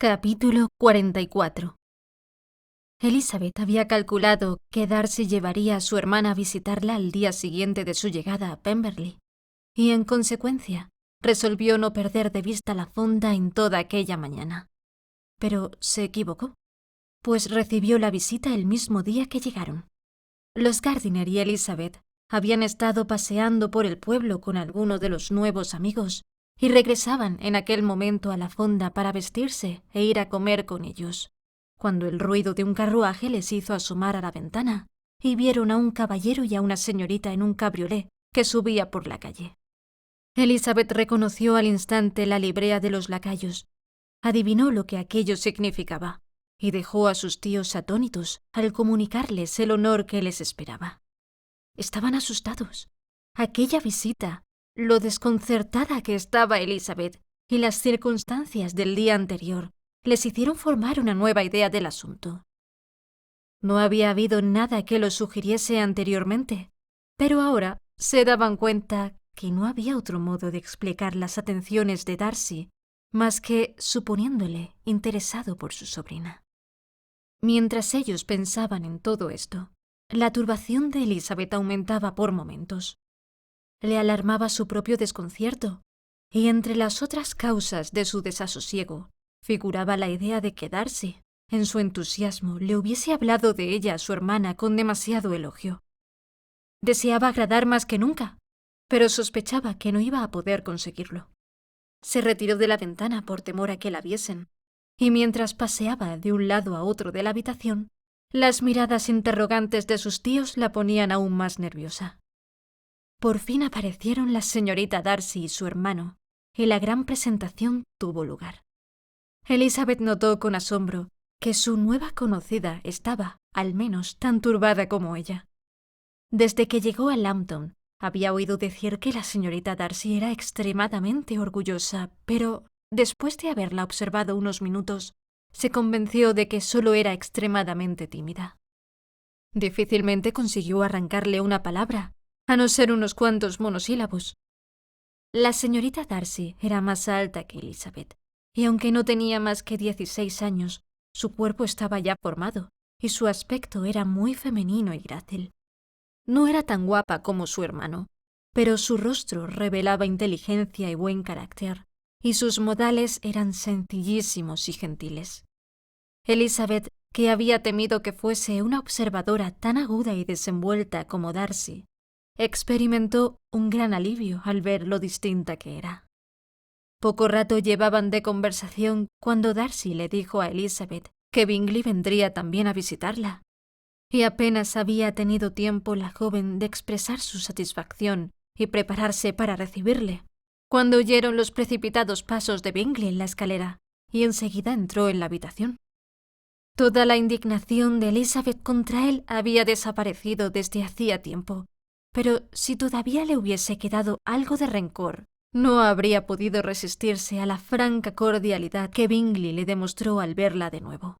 Capítulo 44. Elizabeth había calculado que Darcy llevaría a su hermana a visitarla al día siguiente de su llegada a Pemberley, y en consecuencia resolvió no perder de vista la fonda en toda aquella mañana. Pero se equivocó, pues recibió la visita el mismo día que llegaron. Los Gardiner y Elizabeth habían estado paseando por el pueblo con algunos de los nuevos amigos y regresaban en aquel momento a la fonda para vestirse e ir a comer con ellos, cuando el ruido de un carruaje les hizo asomar a la ventana y vieron a un caballero y a una señorita en un cabriolé que subía por la calle. Elizabeth reconoció al instante la librea de los lacayos, adivinó lo que aquello significaba y dejó a sus tíos atónitos al comunicarles el honor que les esperaba. Estaban asustados. Aquella visita, lo desconcertada que estaba Elizabeth y las circunstancias del día anterior les hicieron formar una nueva idea del asunto. No había habido nada que lo sugiriese anteriormente, pero ahora se daban cuenta que no había otro modo de explicar las atenciones de Darcy más que suponiéndole interesado por su sobrina. Mientras ellos pensaban en todo esto, la turbación de Elizabeth aumentaba por momentos. Le alarmaba su propio desconcierto, y entre las otras causas de su desasosiego figuraba la idea de que Darcy, en su entusiasmo, le hubiese hablado de ella a su hermana con demasiado elogio. Deseaba agradar más que nunca, pero sospechaba que no iba a poder conseguirlo. Se retiró de la ventana por temor a que la viesen, y mientras paseaba de un lado a otro de la habitación, las miradas interrogantes de sus tíos la ponían aún más nerviosa. Por fin aparecieron la señorita Darcy y su hermano, y la gran presentación tuvo lugar. Elizabeth notó con asombro que su nueva conocida estaba, al menos, tan turbada como ella. Desde que llegó a Lambton, había oído decir que la señorita Darcy era extremadamente orgullosa, pero después de haberla observado unos minutos, se convenció de que solo era extremadamente tímida. Difícilmente consiguió arrancarle una palabra, a no ser unos cuantos monosílabos. La señorita Darcy era más alta que Elizabeth, y aunque no tenía más que 16 años, su cuerpo estaba ya formado, y su aspecto era muy femenino y grácil. No era tan guapa como su hermano, pero su rostro revelaba inteligencia y buen carácter, y sus modales eran sencillísimos y gentiles. Elizabeth, que había temido que fuese una observadora tan aguda y desenvuelta como Darcy, experimentó un gran alivio al ver lo distinta que era. Poco rato llevaban de conversación cuando Darcy le dijo a Elizabeth que Bingley vendría también a visitarla, y apenas había tenido tiempo la joven de expresar su satisfacción y prepararse para recibirle, cuando oyeron los precipitados pasos de Bingley en la escalera, y enseguida entró en la habitación. Toda la indignación de Elizabeth contra él había desaparecido desde hacía tiempo, pero si todavía le hubiese quedado algo de rencor, no habría podido resistirse a la franca cordialidad que Bingley le demostró al verla de nuevo.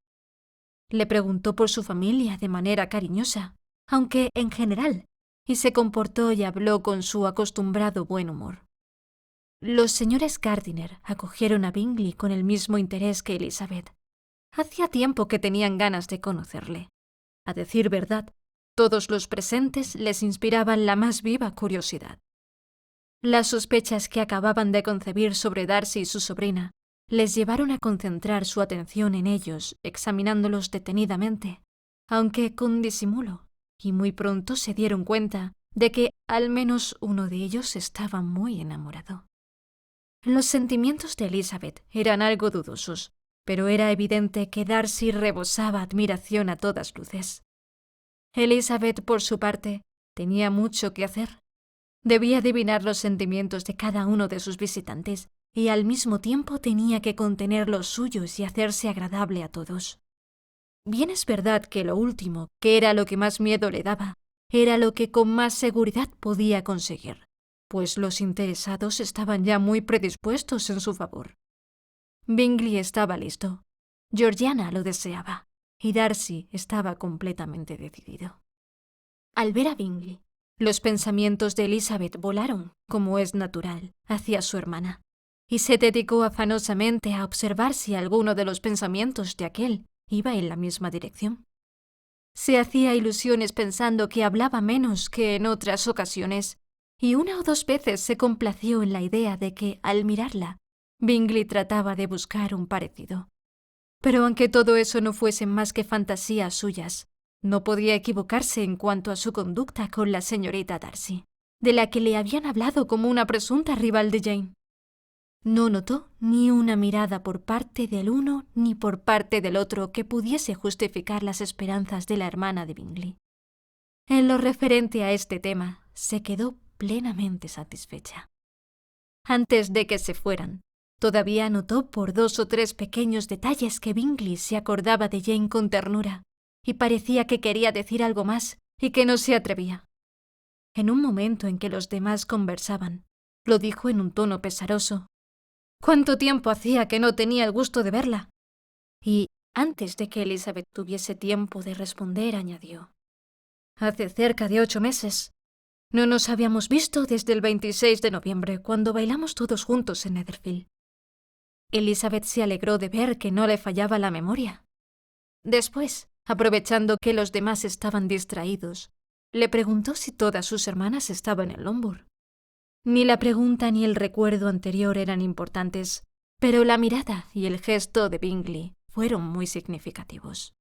Le preguntó por su familia de manera cariñosa, aunque en general, y se comportó y habló con su acostumbrado buen humor. Los señores Gardiner acogieron a Bingley con el mismo interés que Elizabeth. Hacía tiempo que tenían ganas de conocerle. A decir verdad, todos los presentes les inspiraban la más viva curiosidad. Las sospechas que acababan de concebir sobre Darcy y su sobrina les llevaron a concentrar su atención en ellos, examinándolos detenidamente, aunque con disimulo, y muy pronto se dieron cuenta de que al menos uno de ellos estaba muy enamorado. Los sentimientos de Elizabeth eran algo dudosos, pero era evidente que Darcy rebosaba admiración a todas luces. Elizabeth, por su parte, tenía mucho que hacer. Debía adivinar los sentimientos de cada uno de sus visitantes y al mismo tiempo tenía que contener los suyos y hacerse agradable a todos. Bien es verdad que lo último, que era lo que más miedo le daba, era lo que con más seguridad podía conseguir, pues los interesados estaban ya muy predispuestos en su favor. Bingley estaba listo, Georgiana lo deseaba, y Darcy estaba completamente decidido. Al ver a Bingley, los pensamientos de Elizabeth volaron, como es natural, hacia su hermana. y se dedicó afanosamente a observar si alguno de los pensamientos de aquel iba en la misma dirección. Se hacía ilusiones pensando que hablaba menos que en otras ocasiones, y una o dos veces se complació en la idea de que, al mirarla, Bingley trataba de buscar un parecido. Pero aunque todo eso no fuesen más que fantasías suyas, no podía equivocarse en cuanto a su conducta con la señorita Darcy, de la que le habían hablado como una presunta rival de Jane. No notó ni una mirada por parte del uno ni por parte del otro que pudiese justificar las esperanzas de la hermana de Bingley. En lo referente a este tema, se quedó plenamente satisfecha. Antes de que se fueran, todavía notó por 2 o 3 pequeños detalles que Bingley se acordaba de Jane con ternura, y parecía que quería decir algo más y que no se atrevía. En un momento en que los demás conversaban, lo dijo en un tono pesaroso. «¿Cuánto tiempo hacía que no tenía el gusto de verla?» Y, antes de que Elizabeth tuviese tiempo de responder, añadió. «Hace cerca de 8 meses. No nos habíamos visto desde el 26 de noviembre, cuando bailamos todos juntos en Netherfield». Elizabeth se alegró de ver que no le fallaba la memoria. Después, aprovechando que los demás estaban distraídos, le preguntó si todas sus hermanas estaban en Longbourn. Ni la pregunta ni el recuerdo anterior eran importantes, pero la mirada y el gesto de Bingley fueron muy significativos.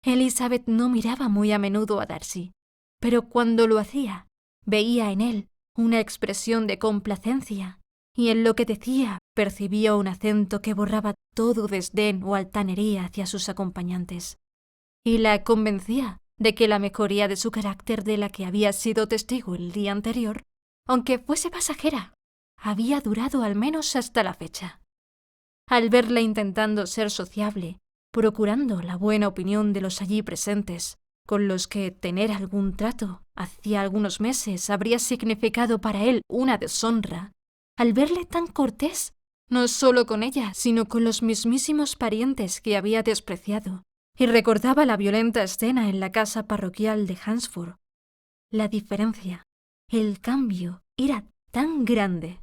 Elizabeth no miraba muy a menudo a Darcy, pero cuando lo hacía, veía en él una expresión de complacencia, y en lo que decía percibía un acento que borraba todo desdén o altanería hacia sus acompañantes, y la convencía de que la mejoría de su carácter de la que había sido testigo el día anterior, aunque fuese pasajera, había durado al menos hasta la fecha. Al verla intentando ser sociable, procurando la buena opinión de los allí presentes, con los que tener algún trato hacía algunos meses habría significado para él una deshonra, al verle tan cortés, no solo con ella, sino con los mismísimos parientes que había despreciado, y recordaba la violenta escena en la casa parroquial de Hunsford. La diferencia, el cambio, era tan grande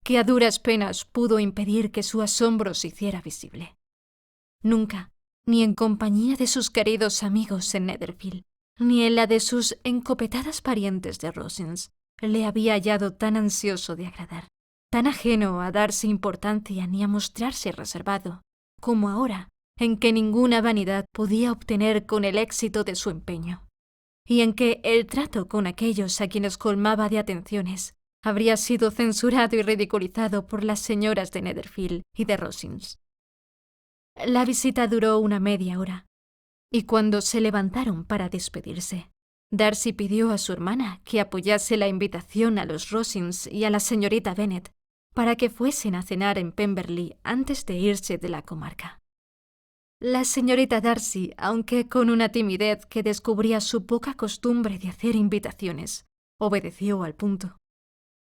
que a duras penas pudo impedir que su asombro se hiciera visible. Nunca, ni en compañía de sus queridos amigos en Netherfield, ni en la de sus encopetadas parientes de Rosings, le había hallado tan ansioso de agradar, tan ajeno a darse importancia ni a mostrarse reservado, como ahora, en que ninguna vanidad podía obtener con el éxito de su empeño, y en que el trato con aquellos a quienes colmaba de atenciones habría sido censurado y ridiculizado por las señoras de Netherfield y de Rosings. La visita duró una media hora, y cuando se levantaron para despedirse, Darcy pidió a su hermana que apoyase la invitación a los Rosings y a la señorita Bennet para que fuesen a cenar en Pemberley antes de irse de la comarca. La señorita Darcy, aunque con una timidez que descubría su poca costumbre de hacer invitaciones, obedeció al punto.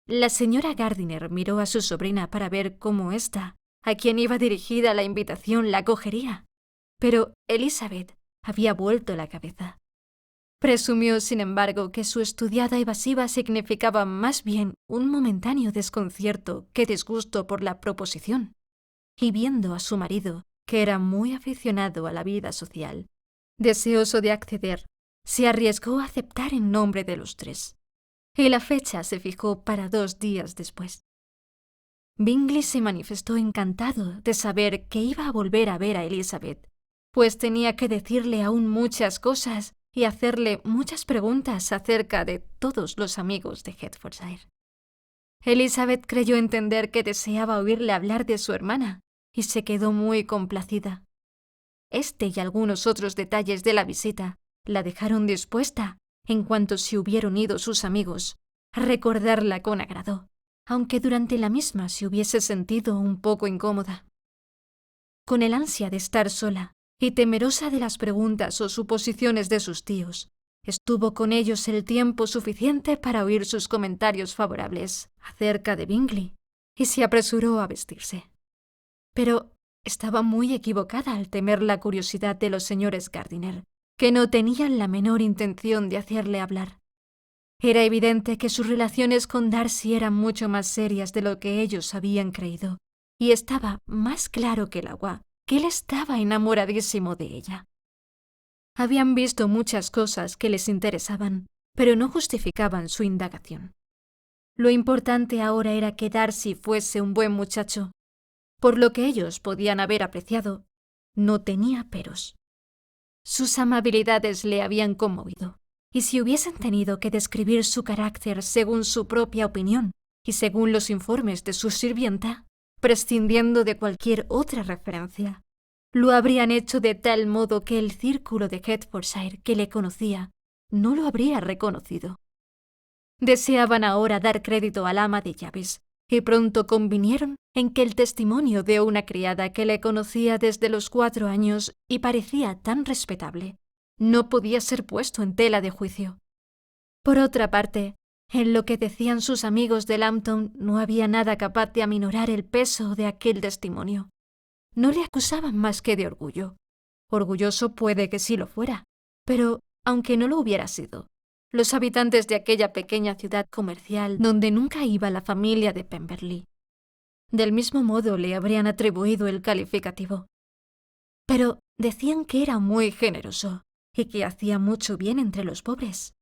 La señora Gardiner miró a su sobrina para ver cómo ésta, a quien iba dirigida la invitación, la acogería, pero Elizabeth había vuelto la cabeza. Presumió, sin embargo, que su estudiada evasiva significaba más bien un momentáneo desconcierto que disgusto por la proposición, y viendo a su marido, que era muy aficionado a la vida social, deseoso de acceder, se arriesgó a aceptar en nombre de los 3, y la fecha se fijó para 2 días después. Bingley se manifestó encantado de saber que iba a volver a ver a Elizabeth, pues tenía que decirle aún muchas cosas y hacerle muchas preguntas acerca de todos los amigos de Hertfordshire. Elizabeth creyó entender que deseaba oírle hablar de su hermana, y se quedó muy complacida. Este y algunos otros detalles de la visita la dejaron dispuesta, en cuanto se hubieron ido sus amigos, a recordarla con agrado, aunque durante la misma se hubiese sentido un poco incómoda. Con el ansia de estar sola y temerosa de las preguntas o suposiciones de sus tíos, estuvo con ellos el tiempo suficiente para oír sus comentarios favorables acerca de Bingley, y se apresuró a vestirse. Pero estaba muy equivocada al temer la curiosidad de los señores Gardiner, que no tenían la menor intención de hacerle hablar. Era evidente que sus relaciones con Darcy eran mucho más serias de lo que ellos habían creído, y estaba más claro que el agua que él estaba enamoradísimo de ella. Habían visto muchas cosas que les interesaban, pero no justificaban su indagación. Lo importante ahora era que Darcy fuese un buen muchacho. Por lo que ellos podían haber apreciado, no tenía peros. Sus amabilidades le habían conmovido, y si hubiesen tenido que describir su carácter según su propia opinión y según los informes de su sirvienta, prescindiendo de cualquier otra referencia, lo habrían hecho de tal modo que el círculo de Hertfordshire que le conocía no lo habría reconocido. Deseaban ahora dar crédito al ama de llaves, y pronto convinieron en que el testimonio de una criada que le conocía desde los 4 años y parecía tan respetable no podía ser puesto en tela de juicio. Por otra parte, en lo que decían sus amigos de Lambton no había nada capaz de aminorar el peso de aquel testimonio. No le acusaban más que de orgullo. Orgulloso puede que sí lo fuera, pero aunque no lo hubiera sido, los habitantes de aquella pequeña ciudad comercial donde nunca iba la familia de Pemberley, del mismo modo le habrían atribuido el calificativo. Pero decían que era muy generoso y que hacía mucho bien entre los pobres.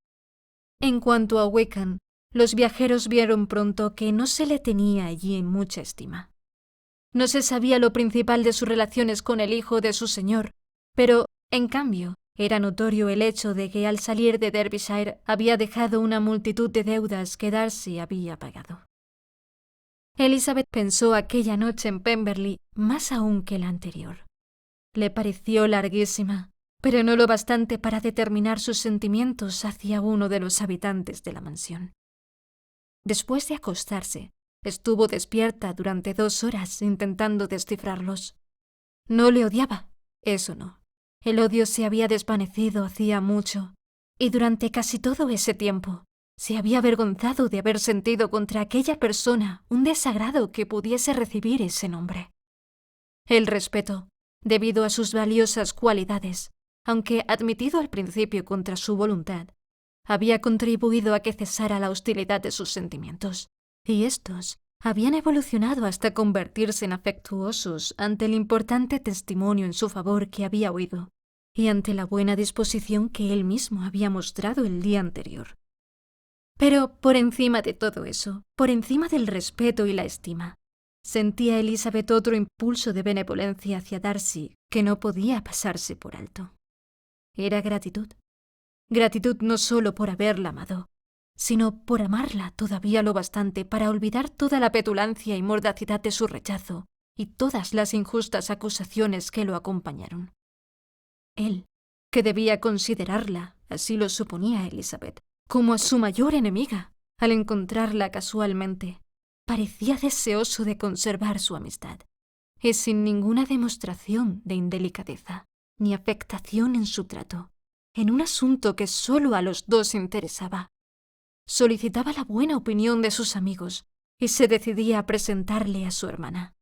En cuanto a Wickham, los viajeros vieron pronto que no se le tenía allí en mucha estima. No se sabía lo principal de sus relaciones con el hijo de su señor, pero, en cambio, era notorio el hecho de que al salir de Derbyshire había dejado una multitud de deudas que Darcy había pagado. Elizabeth pensó aquella noche en Pemberley más aún que la anterior. Le pareció larguísima, pero no lo bastante para determinar sus sentimientos hacia uno de los habitantes de la mansión. Después de acostarse, estuvo despierta durante 2 horas intentando descifrarlos. No le odiaba, eso no. El odio se había desvanecido hacía mucho, y durante casi todo ese tiempo se había avergonzado de haber sentido contra aquella persona un desagrado que pudiese recibir ese nombre. El respeto, debido a sus valiosas cualidades, aunque admitido al principio contra su voluntad, había contribuido a que cesara la hostilidad de sus sentimientos, y éstos habían evolucionado hasta convertirse en afectuosos ante el importante testimonio en su favor que había oído, y ante la buena disposición que él mismo había mostrado el día anterior. Pero por encima de todo eso, por encima del respeto y la estima, sentía Elizabeth otro impulso de benevolencia hacia Darcy que no podía pasarse por alto. Era gratitud. Gratitud no solo por haberla amado, sino por amarla todavía lo bastante para olvidar toda la petulancia y mordacidad de su rechazo y todas las injustas acusaciones que lo acompañaron. Él, que debía considerarla, así lo suponía Elizabeth, como a su mayor enemiga, al encontrarla casualmente, parecía deseoso de conservar su amistad, y sin ninguna demostración de indelicadeza ni afectación en su trato, en un asunto que solo a los dos interesaba. Solicitaba la buena opinión de sus amigos y se decidía a presentarle a su hermana.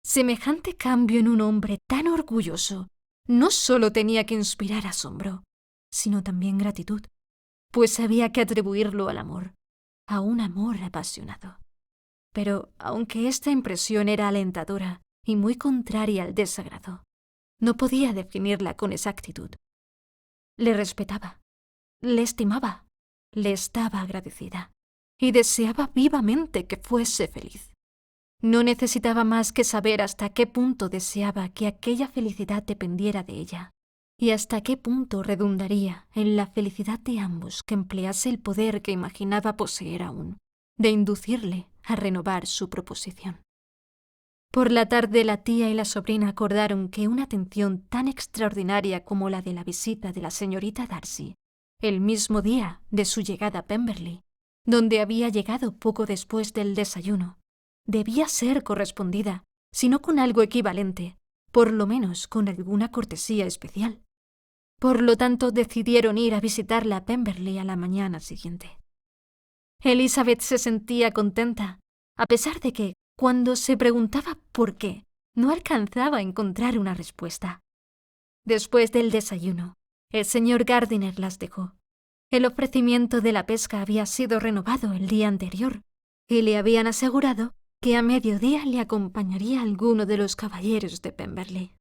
Semejante cambio en un hombre tan orgulloso no solo tenía que inspirar asombro, sino también gratitud, pues había que atribuirlo al amor, a un amor apasionado. Pero, aunque esta impresión era alentadora y muy contraria al desagrado, no podía definirla con exactitud. Le respetaba, le estimaba, le estaba agradecida y deseaba vivamente que fuese feliz. No necesitaba más que saber hasta qué punto deseaba que aquella felicidad dependiera de ella y hasta qué punto redundaría en la felicidad de ambos que emplease el poder que imaginaba poseer aún, de inducirle a renovar su proposición. Por la tarde la tía y la sobrina acordaron que una atención tan extraordinaria como la de la visita de la señorita Darcy, el mismo día de su llegada a Pemberley, donde había llegado poco después del desayuno, debía ser correspondida, si no con algo equivalente, por lo menos con alguna cortesía especial. Por lo tanto, decidieron ir a visitarla a Pemberley a la mañana siguiente. Elizabeth se sentía contenta, a pesar de que, cuando se preguntaba por qué, no alcanzaba a encontrar una respuesta. Después del desayuno, el señor Gardiner las dejó, El ofrecimiento de la pesca había sido renovado el día anterior, y le habían asegurado que a mediodía le acompañaría alguno de los caballeros de Pemberley.